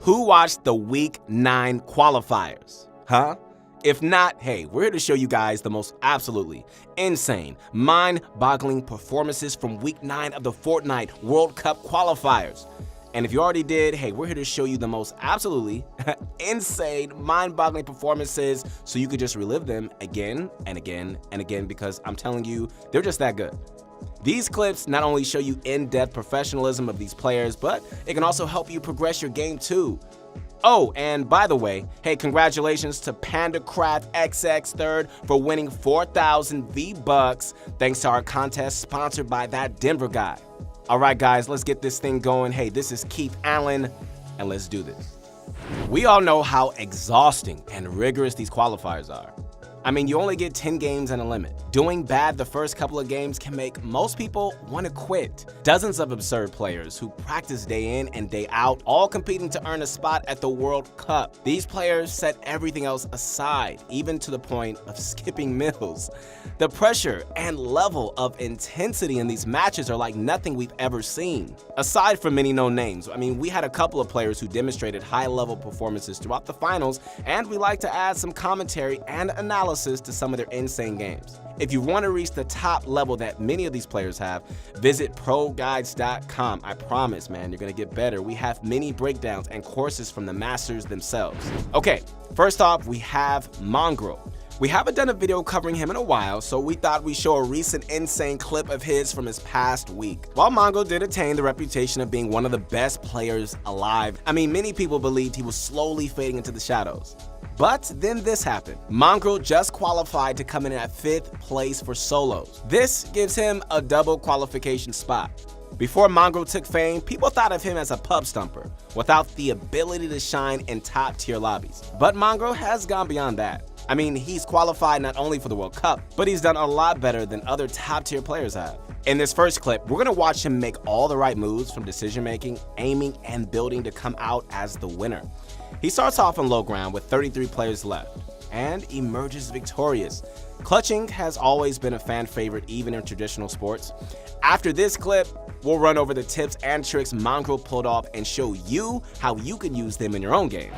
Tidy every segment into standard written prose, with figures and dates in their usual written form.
Who watched the Week 9 qualifiers? Huh? If not, hey, we're here to show you guys the most absolutely insane, mind-boggling performances from Week 9 of the Fortnite World Cup qualifiers. And if you already did, hey, we're here to show you the most absolutely insane, mind-boggling performances so you could just relive them again and again and again, because I'm telling you, they're just that good. These clips not only show you in-depth professionalism of these players, but it can also help you progress your game too. Oh, and by the way, hey, congratulations to PandaCraftXX3rd for winning 4,000 V-Bucks thanks to our contest sponsored by that Denver guy. All right, guys, let's get this thing going. Hey, this is Keith Allen, and let's do this. We all know how exhausting and rigorous these qualifiers are. I mean, you only get 10 games and a limit. Doing bad the first couple of games can make most people want to quit. Dozens of absurd players who practice day in and day out, all competing to earn a spot at the World Cup. These players set everything else aside, even to the point of skipping meals. The pressure and level of intensity in these matches are like nothing we've ever seen. Aside from many known names, I mean, we had a couple of players who demonstrated high-level performances throughout the finals, and we like to add some commentary and analysis to some of their insane games. If you want to reach the top level that many of these players have, visit ProGuides.com. I promise, man, you're going to get better. We have many breakdowns and courses from the masters themselves. Okay, first off, we have Mongrel. We haven't done a video covering him in a while, so we thought we'd show a recent insane clip of his from his past week. While Mongrel did attain the reputation of being one of the best players alive, I mean, many people believed he was slowly fading into the shadows. But then this happened. Mongrel just qualified to come in at 5th place for solos. This gives him a double qualification spot. Before Mongrel took fame, people thought of him as a pub stumper, without the ability to shine in top-tier lobbies. But Mongrel has gone beyond that. I mean, he's qualified not only for the World Cup, but he's done a lot better than other top-tier players have. In this first clip, we're gonna watch him make all the right moves from decision-making, aiming, and building to come out as the winner. He starts off on low ground with 33 players left and emerges victorious. Clutching has always been a fan favorite even in traditional sports. After this clip, we'll run over the tips and tricks Mongrel pulled off and show you how you can use them in your own games.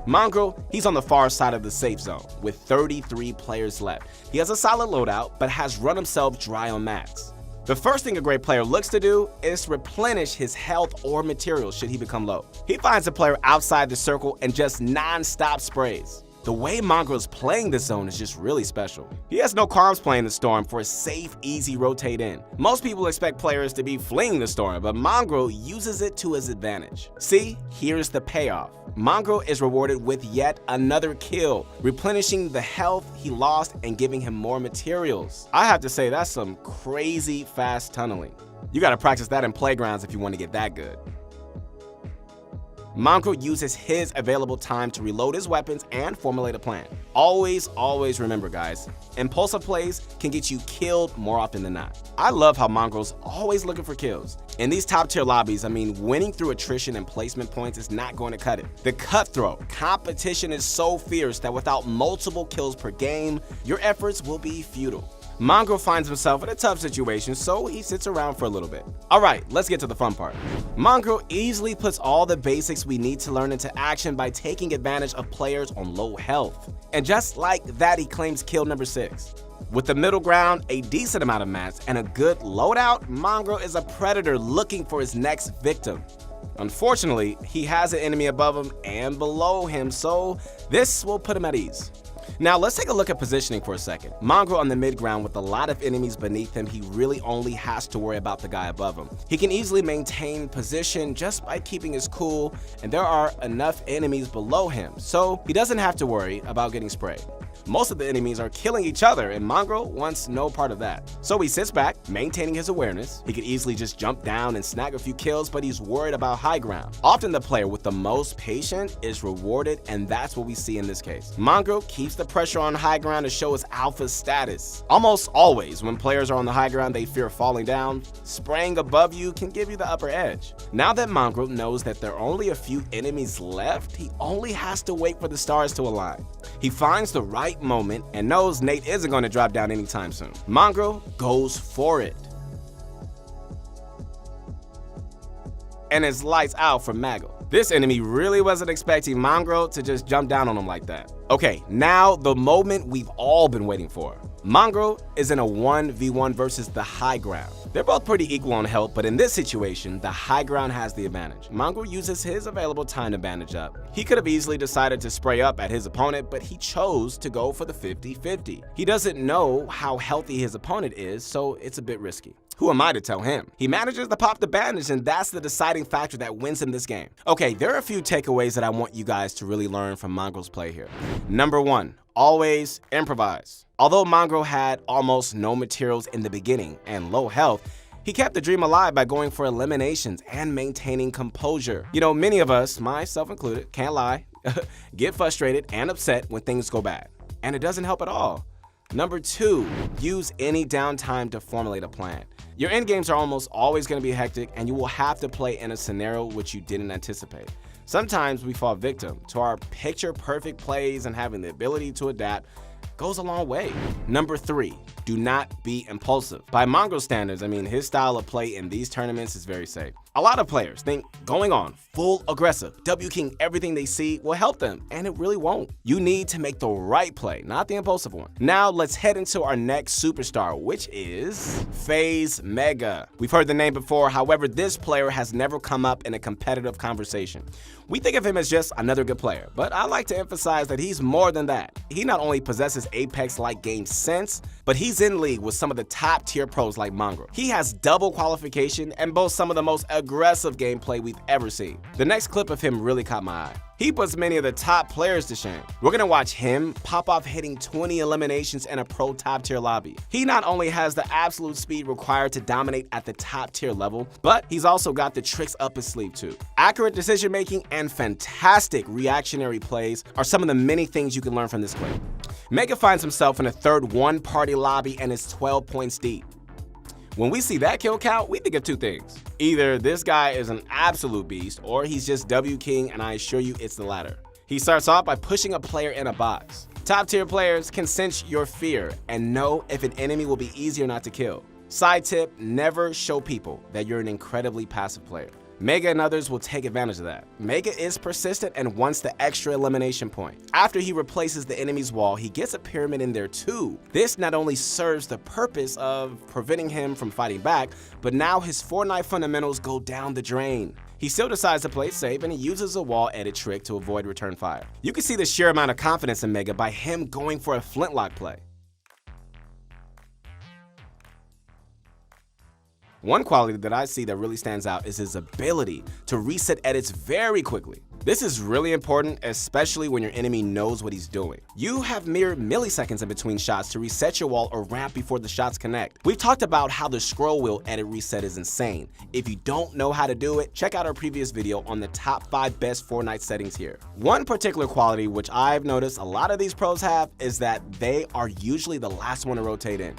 Mongrel, he's on the far side of the safe zone with 33 players left. He has a solid loadout, but has run himself dry on mats. The first thing a great player looks to do is replenish his health or materials should he become low. He finds a player outside the circle and just non-stop sprays. The way Mongrel is playing this zone is just really special. He has no qualms playing the storm for a safe, easy rotate in. Most people expect players to be fleeing the storm, but Mongrel uses it to his advantage. See, here's the payoff. Mongrel is rewarded with yet another kill, replenishing the health he lost and giving him more materials. I have to say, that's some crazy fast tunneling. You gotta practice that in playgrounds if you want to get that good. Mongrel uses his available time to reload his weapons and formulate a plan. Always remember, guys, impulsive plays can get you killed more often than not. I love how Mongrel's always looking for kills. In these top tier lobbies, I mean, winning through attrition and placement points is not going to cut it. The cutthroat competition is so fierce that without multiple kills per game, your efforts will be futile. Mongrel finds himself in a tough situation, so he sits around for a little bit. Alright, let's get to the fun part. Mongrel easily puts all the basics we need to learn into action by taking advantage of players on low health. And just like that, he claims kill number 6. With the middle ground, a decent amount of mats, and a good loadout, Mongrel is a predator looking for his next victim. Unfortunately, he has an enemy above him and below him, so this will put him at ease. Now let's take a look at positioning for a second. Mongrel on the mid ground with a lot of enemies beneath him, he really only has to worry about the guy above him. He can easily maintain position just by keeping his cool, and there are enough enemies below him, so he doesn't have to worry about getting sprayed. Most of the enemies are killing each other, and Mongrel wants no part of that. So he sits back, maintaining his awareness. He could easily just jump down and snag a few kills, but he's worried about high ground. Often the player with the most patience is rewarded, and that's what we see in this case. Mongrel keeps the pressure on high ground to show his alpha status. Almost always, when players are on the high ground, they fear falling down. Spraying above you can give you the upper edge. Now that Mongrel knows that there are only a few enemies left, he only has to wait for the stars to align. He finds the right moment and knows Nate isn't going to drop down anytime soon. Mongrel goes for it. And it's lights out for Maggle. This enemy really wasn't expecting Mongrel to just jump down on him like that. Okay, now the moment we've all been waiting for. Mongrel is in a 1v1 versus the high ground. They're both pretty equal on health, but in this situation, the high ground has the advantage. Mongrel uses his available time to bandage up. He could have easily decided to spray up at his opponent, but he chose to go for the 50-50. He doesn't know how healthy his opponent is, so it's a bit risky. Who am I to tell him? He manages to pop the bandage, and that's the deciding factor that wins him this game. Okay, there are a few takeaways that I want you guys to really learn from Mongrel's play here. Number 1, always improvise. Although Mongrel had almost no materials in the beginning and low health, he kept the dream alive by going for eliminations and maintaining composure. You know, many of us, myself included, can't lie, get frustrated and upset when things go bad. And it doesn't help at all. Number 2, use any downtime to formulate a plan. Your end games are almost always going to be hectic, and you will have to play in a scenario which you didn't anticipate. Sometimes we fall victim to our picture-perfect plays, and having the ability to adapt goes a long way. Number 3, do not be impulsive. By Mongrel standards, I mean his style of play in these tournaments is very safe. A lot of players think going on full aggressive, W-king everything they see will help them, and it really won't. You need to make the right play, not the impulsive one. Now let's head into our next superstar, which is FaZe Mega. We've heard the name before, however, this player has never come up in a competitive conversation. We think of him as just another good player, but I like to emphasize that he's more than that. He not only possesses Apex-like game sense, but he's in league with some of the top tier pros like Mongrel. He has double qualification and boasts some of the most aggressive gameplay we've ever seen. The next clip of him really caught my eye. He puts many of the top players to shame. We're gonna watch him pop off hitting 20 eliminations in a pro top tier lobby. He not only has the absolute speed required to dominate at the top tier level, but he's also got the tricks up his sleeve too. Accurate decision making and fantastic reactionary plays are some of the many things you can learn from this clip. Mega finds himself in a third one-party lobby and is 12 points deep. When we see that kill count, we think of two things. Either this guy is an absolute beast, or he's just W-king, and I assure you it's the latter. He starts off by pushing a player in a box. Top tier players can sense your fear and know if an enemy will be easy or not to kill. Side tip, never show people that you're an incredibly passive player. Mega and others will take advantage of that. Mega is persistent and wants the extra elimination point. After he replaces the enemy's wall, he gets a pyramid in there too. This not only serves the purpose of preventing him from fighting back, but now his Fortnite fundamentals go down the drain. He still decides to play safe, and he uses a wall edit trick to avoid return fire. You can see the sheer amount of confidence in Mega by him going for a flintlock play. One quality that I see that really stands out is his ability to reset edits very quickly. This is really important, especially when your enemy knows what he's doing. You have mere milliseconds in between shots to reset your wall or ramp before the shots connect. We've talked about how the scroll wheel edit reset is insane. If you don't know how to do it, check out our previous video on the top 5 best Fortnite settings here. One particular quality which I've noticed a lot of these pros have is that they are usually the last one to rotate in.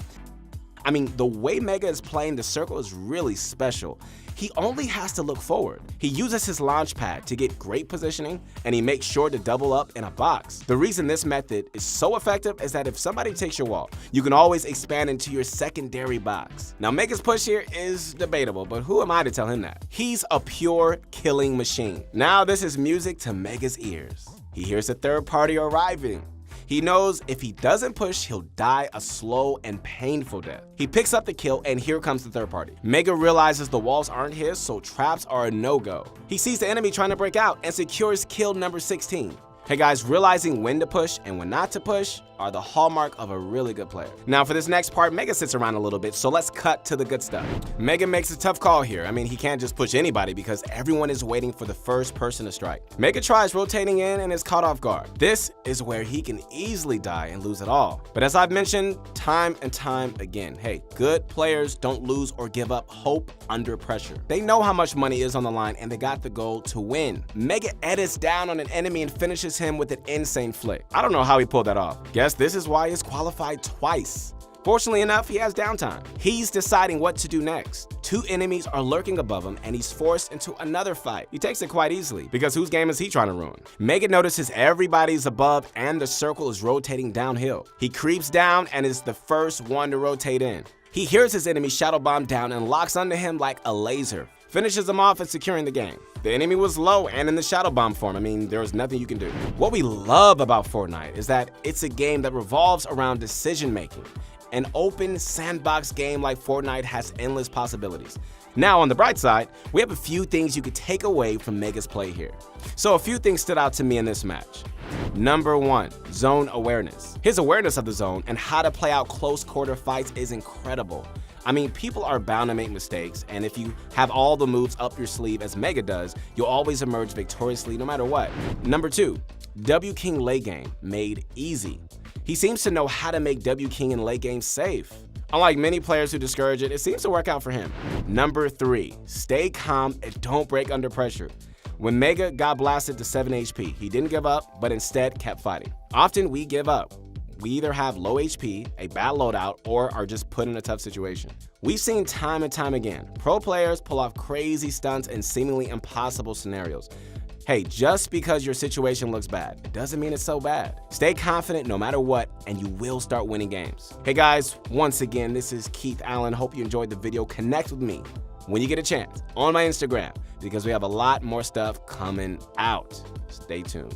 I mean, the way Mega is playing the circle is really special. He only has to look forward. He uses his launch pad to get great positioning, and he makes sure to double up in a box. The reason this method is so effective is that if somebody takes your wall, you can always expand into your secondary box. Now, Mega's push here is debatable, but who am I to tell him that? He's a pure killing machine. Now this is music to Mega's ears. He hears a third party arriving. He knows if he doesn't push, he'll die a slow and painful death. He picks up the kill, and here comes the third party. Mega realizes the walls aren't his, so traps are a no-go. He sees the enemy trying to break out and secures kill number 16. Hey guys, realizing when to push and when not to push are the hallmark of a really good player. Now for this next part, Mega sits around a little bit, so let's cut to the good stuff. Mega makes a tough call here. I mean, he can't just push anybody because everyone is waiting for the first person to strike. Mega tries rotating in and is caught off guard. This is where he can easily die and lose it all. But as I've mentioned time and time again, hey, good players don't lose or give up hope under pressure. They know how much money is on the line and they got the goal to win. Mega edits down on an enemy and finishes him with an insane flick. I don't know how he pulled that off. Guess this is why he's qualified twice. Fortunately enough, he has downtime. He's deciding what to do next. 2 enemies are lurking above him, and he's forced into another fight. He takes it quite easily, because whose game is he trying to ruin? Mega notices everybody's above, and the circle is rotating downhill. He creeps down and is the first one to rotate in. He hears his enemy shadow bomb down and locks onto him like a laser. finishes them off and securing the game. The enemy was low and in the shadow bomb form. I mean, there was nothing you can do. What we love about Fortnite is that it's a game that revolves around decision making. An open sandbox game like Fortnite has endless possibilities. Now, on the bright side, we have a few things you could take away from Mega's play here. So a few things stood out to me in this match. Number 1, zone awareness. His awareness of the zone and how to play out close quarter fights is incredible. I mean, people are bound to make mistakes, and if you have all the moves up your sleeve as Mega does, you'll always emerge victoriously no matter what. Number 2, W King late game made easy. He seems to know how to make W King in late game safe. Unlike many players who discourage it, it seems to work out for him. Number 3, stay calm and don't break under pressure. When Mega got blasted to 7 HP, he didn't give up, but instead kept fighting. Often we give up. We either have low HP, a bad loadout, or are just put in a tough situation. We've seen time and time again, pro players pull off crazy stunts in seemingly impossible scenarios. Hey, just because your situation looks bad, it doesn't mean it's so bad. Stay confident no matter what, and you will start winning games. Hey guys, once again, this is Keith Allen. Hope you enjoyed the video. Connect with me when you get a chance on my Instagram, because we have a lot more stuff coming out. Stay tuned.